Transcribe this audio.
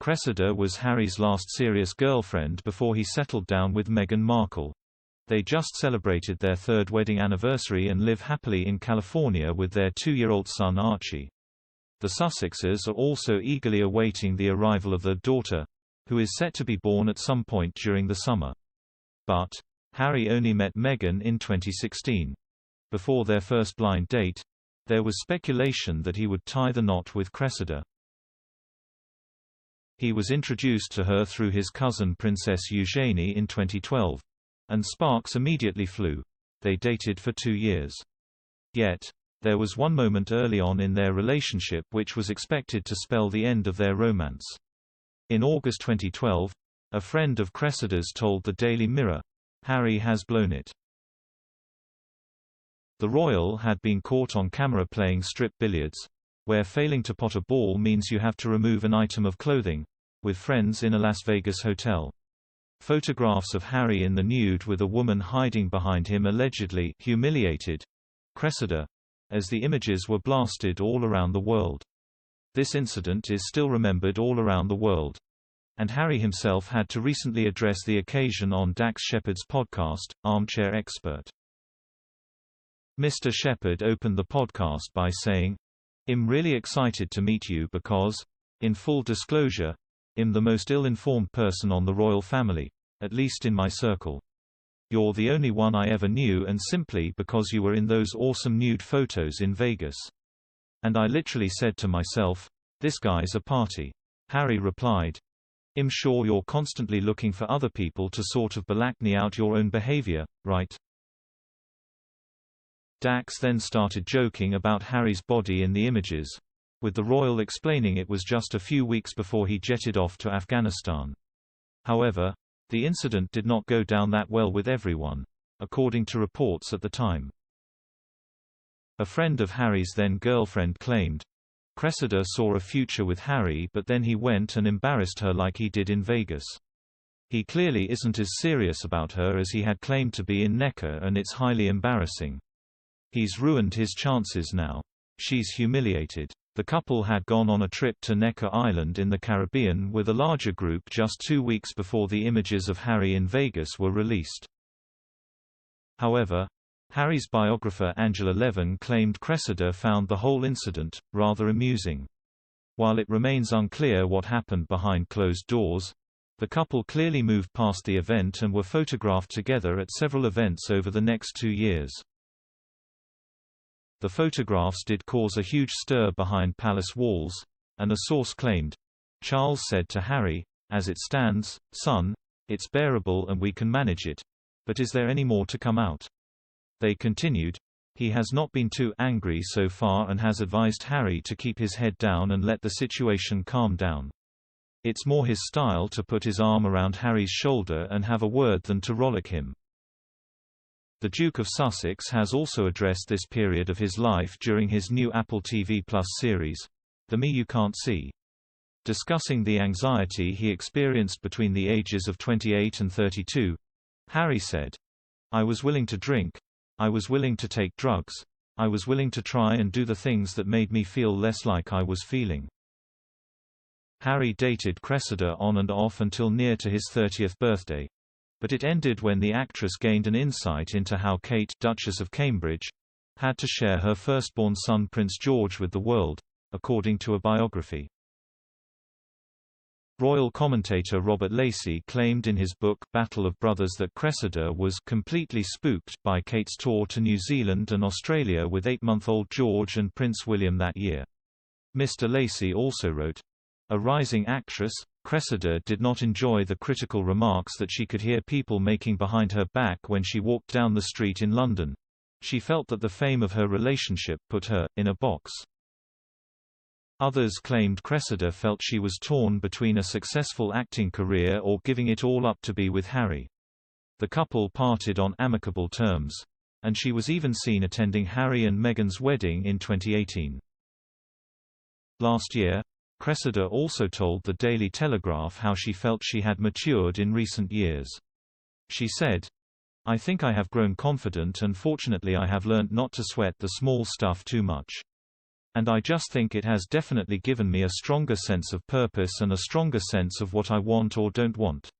Cressida was Harry's last serious girlfriend before he settled down with Meghan Markle. They just celebrated their third wedding anniversary and live happily in California with their 2-year-old son Archie. The Sussexes are also eagerly awaiting the arrival of their daughter, who is set to be born at some point during the summer. But Harry only met Meghan in 2016. Before their first blind date, there was speculation that he would tie the knot with Cressida. He was introduced to her through his cousin Princess Eugenie in 2012. And sparks immediately flew. They dated for 2 years. Yet, there was one moment early on in their relationship which was expected to spell the end of their romance. In August 2012, a friend of Cressida's told the Daily Mirror, "Harry has blown it." The royal had been caught on camera playing strip billiards, where failing to pot a ball means you have to remove an item of clothing, with friends in a Las Vegas hotel. Photographs of Harry in the nude with a woman hiding behind him allegedly humiliated Cressida, as the images were blasted all around the world. This incident is still remembered all around the world. And Harry himself had to recently address the occasion on Dax Shepard's podcast, Armchair Expert. Mr. Shepard opened the podcast by saying, "I'm really excited to meet you because, in full disclosure, I'm the most ill-informed person on the royal family, at least in my circle. You're the only one I ever knew, and simply because you were in those awesome nude photos in Vegas. And I literally said to myself, this guy's a party." Harry replied, "I'm sure you're constantly looking for other people to sort of balacny out your own behavior, right?" Dax then started joking about Harry's body in the images, with the royal explaining it was just a few weeks before he jetted off to Afghanistan. However, the incident did not go down that well with everyone, according to reports at the time. A friend of Harry's then-girlfriend claimed, Cressida saw a future with Harry, but then he went and embarrassed her like he did in Vegas. He clearly isn't as serious about her as he had claimed to be in Necker, and it's highly embarrassing. He's ruined his chances now. She's humiliated. The couple had gone on a trip to Necker Island in the Caribbean with a larger group just 2 weeks before the images of Harry in Vegas were released. However, Harry's biographer Angela Levin claimed Cressida found the whole incident rather amusing. While it remains unclear what happened behind closed doors, the couple clearly moved past the event and were photographed together at several events over the next 2 years. The photographs did cause a huge stir behind palace walls, and a source claimed, "Charles said to Harry, as it stands, son, it's bearable and we can manage it. But is there any more to come out?" They continued, "He has not been too angry so far and has advised Harry to keep his head down and let the situation calm down. It's more his style to put his arm around Harry's shoulder and have a word than to rollick him." The Duke of Sussex has also addressed this period of his life during his new Apple TV Plus series, The Me You Can't See. Discussing the anxiety he experienced between the ages of 28 and 32, Harry said, "I was willing to drink. I was willing to take drugs. I was willing to try and do the things that made me feel less like I was feeling." Harry dated Cressida on and off until near to his 30th birthday. But it ended when the actress gained an insight into how Kate, Duchess of Cambridge, had to share her firstborn son Prince George with the world, according to a biography. Royal commentator Robert Lacey claimed in his book Battle of Brothers that Cressida was completely spooked by Kate's tour to New Zealand and Australia with 8-month-old George and Prince William that year. Mr. Lacey also wrote, "A rising actress, Cressida did not enjoy the critical remarks that she could hear people making behind her back when she walked down the street in London. She felt that the fame of her relationship put her in a box." Others claimed Cressida felt she was torn between a successful acting career or giving it all up to be with Harry. The couple parted on amicable terms, and she was even seen attending Harry and Meghan's wedding in 2018. Last year, Cressida also told the Daily Telegraph how she felt she had matured in recent years. She said, "I think I have grown confident and fortunately I have learnt not to sweat the small stuff too much. and I just think it has definitely given me a stronger sense of purpose and a stronger sense of what I want or don't want.